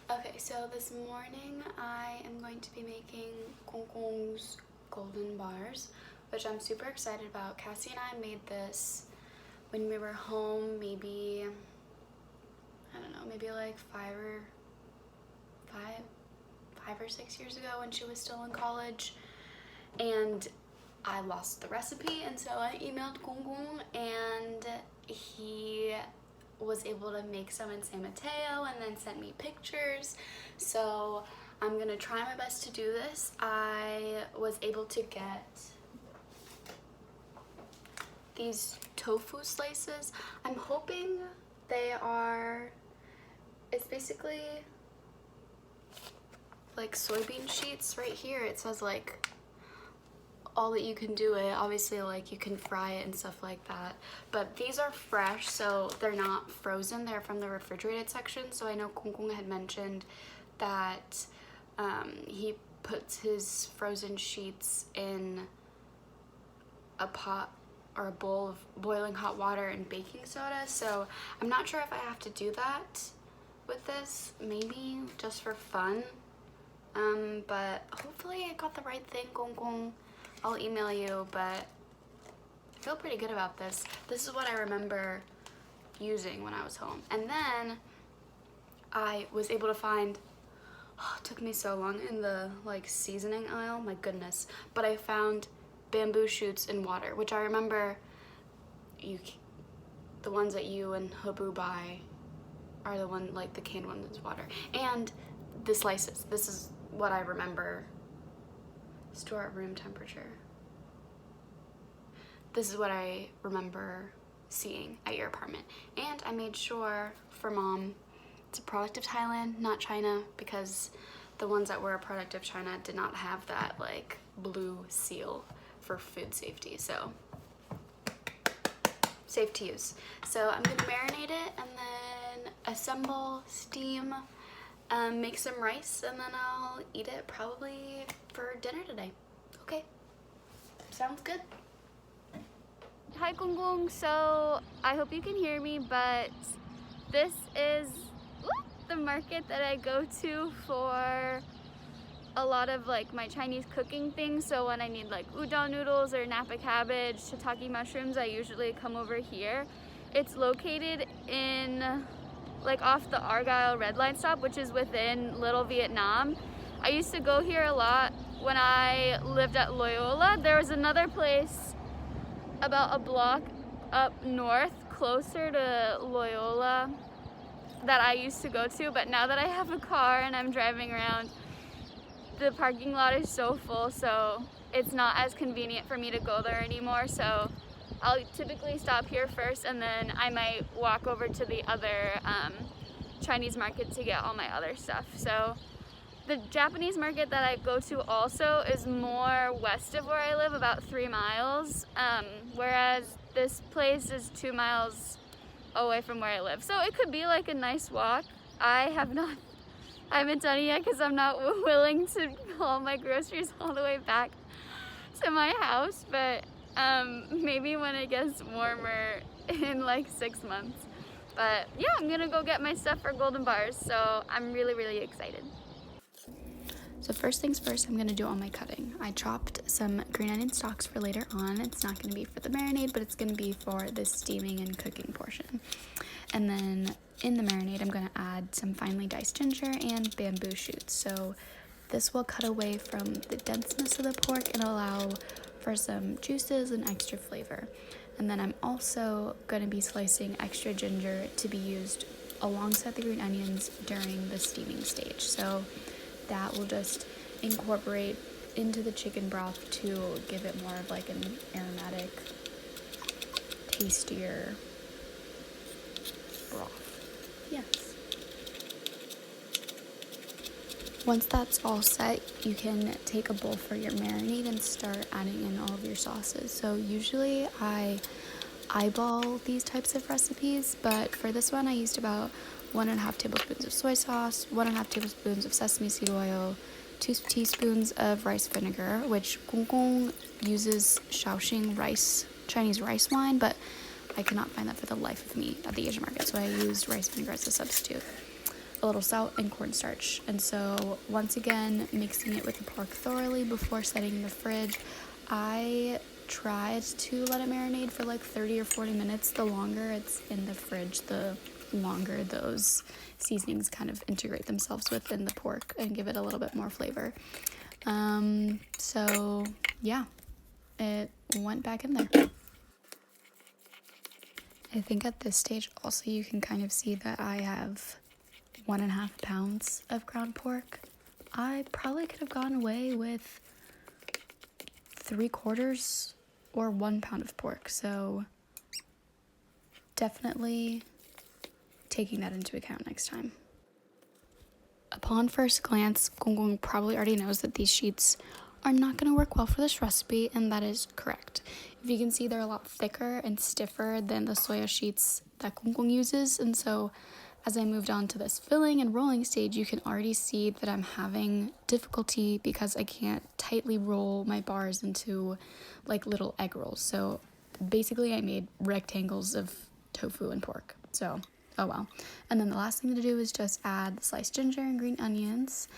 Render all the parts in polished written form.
Okay, so this morning I am going to be making Gong's golden bars, which I'm super excited about. Cassie and I made this when we were home, maybe, I don't know, maybe like five or 6 years ago when she was still in college. And I lost the recipe, and so I emailed Gong and he was able to make some in San Mateo and then sent me pictures. So I'm gonna try my best to do this. I was able to get these tofu slices. I'm hoping they are, it's basically like soybean sheets. Right here it says like all that you can do it. Obviously, like, you can fry it and stuff like that, but these are fresh, so they're not frozen. They're from the refrigerated section. So I know Kung had mentioned that he puts his frozen sheets in a pot or a bowl of boiling hot water and baking soda. So I'm not sure if I have to do that with this, maybe just for fun, but hopefully I got the right thing, Kung. I'll email you, but I feel pretty good about this. This is what I remember using when I was home. And then I was able to find, it took me so long in the like seasoning aisle, my goodness, but I found bamboo shoots in water, which I remember the ones that you and Habu buy are the one, like the canned ones in water. And the slices, this is what I remember. Store at room temperature. This is what I remember seeing at your apartment. And I made sure for Mom, it's a product of Thailand, not China, because the ones that were a product of China did not have that like blue seal for food safety. So safe to use. So I'm gonna marinate it and then assemble, steam, make some rice, and then I'll eat it probably for dinner today. Okay, sounds good. Hi Gong, so I hope you can hear me, but this is the market that I go to for a lot of like my Chinese cooking things. So when I need like udon noodles or napa cabbage, shiitake mushrooms, I usually come over here. It's located in like off the Argyle Red Line stop, which is within Little Vietnam. I used to go here a lot when I lived at Loyola. There was another place about a block up north closer to Loyola that I used to go to, but now that I have a car and I'm driving around, the parking lot is so full, so it's not as convenient for me to go there anymore. So I'll typically stop here first, and then I might walk over to the other Chinese market to get all my other stuff. So the Japanese market that I go to also is more west of where I live, about 3 miles, whereas this place is 2 miles away from where I live. So it could be like a nice walk. I haven't done it yet because I'm not willing to haul my groceries all the way back to my house, but maybe when it gets warmer in like 6 months. But yeah, I'm gonna go get my stuff for golden bars, so I'm really excited. So first things first, I'm gonna do all my cutting. I chopped some green onion stalks for later on. It's not gonna be for the marinade, but it's gonna be for the steaming and cooking portion. And then in the marinade, I'm gonna add some finely diced ginger and bamboo shoots. So this will cut away from the denseness of the pork and allow for some juices and extra flavor. And then I'm also going to be slicing extra ginger to be used alongside the green onions during the steaming stage. So that will just incorporate into the chicken broth to give it more of like an aromatic, tastier broth. Yes. Once that's all set, you can take a bowl for your marinade and start adding in all of your sauces. So usually I eyeball these types of recipes, but for this one I used about 1.5 tablespoons of soy sauce, 1.5 tablespoons of sesame seed oil, 2 teaspoons of rice vinegar, which Gong uses Shaoxing rice, Chinese rice wine, but I could not find that for the life of me at the Asian market, so I used rice vinegar as a substitute. a little salt and cornstarch. And so once again, mixing it with the pork thoroughly before setting in the fridge. I tried to let it marinate for like 30 or 40 minutes. The longer it's in the fridge, the longer those seasonings kind of integrate themselves within the pork and give it a little bit more flavor. So yeah, it went back in there. I think at this stage also you can kind of see that I have 1.5 pounds of ground pork. I probably could have gone away with 3/4 or 1 pound of pork, so definitely taking that into account next time. Upon first glance, Gonggong probably already knows that these sheets are not going to work well for this recipe, and that is correct. If you can see, they're a lot thicker and stiffer than the soya sheets that Gonggong uses, and so as I moved on to this filling and rolling stage, you can already see that I'm having difficulty because I can't tightly roll my bars into like little egg rolls. So basically I made rectangles of tofu and pork. So, oh well. And then the last thing to do is just add sliced ginger and green onions,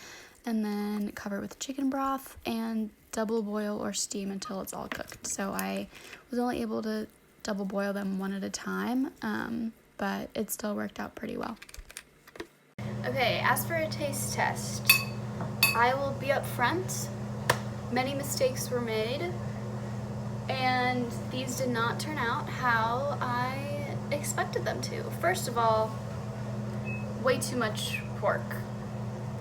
and then cover with chicken broth and double boil or steam until it's all cooked. So I was only able to double boil them one at a time, but it still worked out pretty well. Okay, as for a taste test, I will be up front. Many mistakes were made, and these did not turn out how I expected them to. First of all, way too much pork.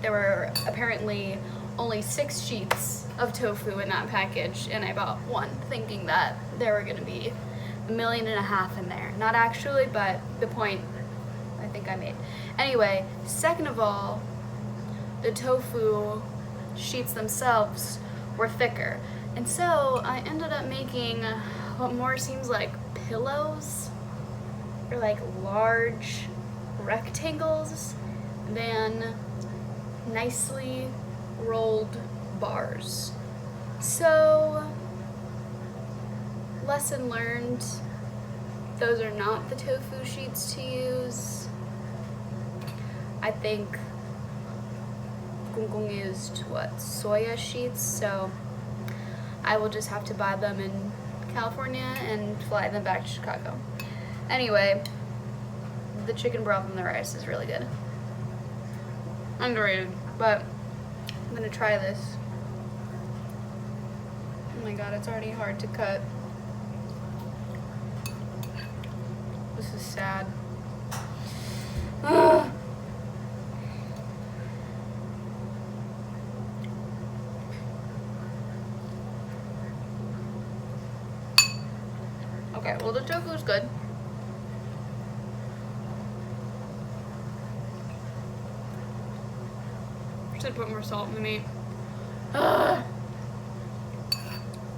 There were apparently only 6 sheets of tofu in that package, and I bought one thinking that there were gonna be 1.5 million in there. Not actually, but the point I think I made. Anyway, second of all, the tofu sheets themselves were thicker. And so I ended up making what more seems like pillows, or like large rectangles, than nicely rolled bars. So, lesson learned, those are not the tofu sheets to use. I think Gonggong used, soya sheets, so I will just have to buy them in California and fly them back to Chicago. Anyway, the chicken broth and the rice is really good. Underrated, but I'm gonna try this. Oh my god, it's already hard to cut. This is sad. Ugh. Okay, well the tofu is good. Should put more salt in the meat. Ugh.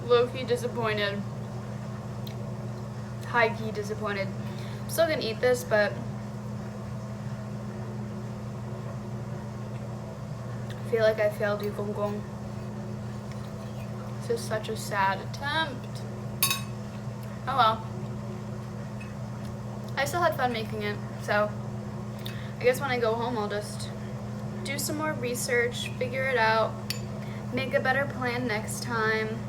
Low-key disappointed. High-key disappointed. I'm still gonna eat this, but I feel like I failed you, Gonggong. This is such a sad attempt. Oh well. I still had fun making it, so I guess when I go home I'll just do some more research, figure it out, make a better plan next time.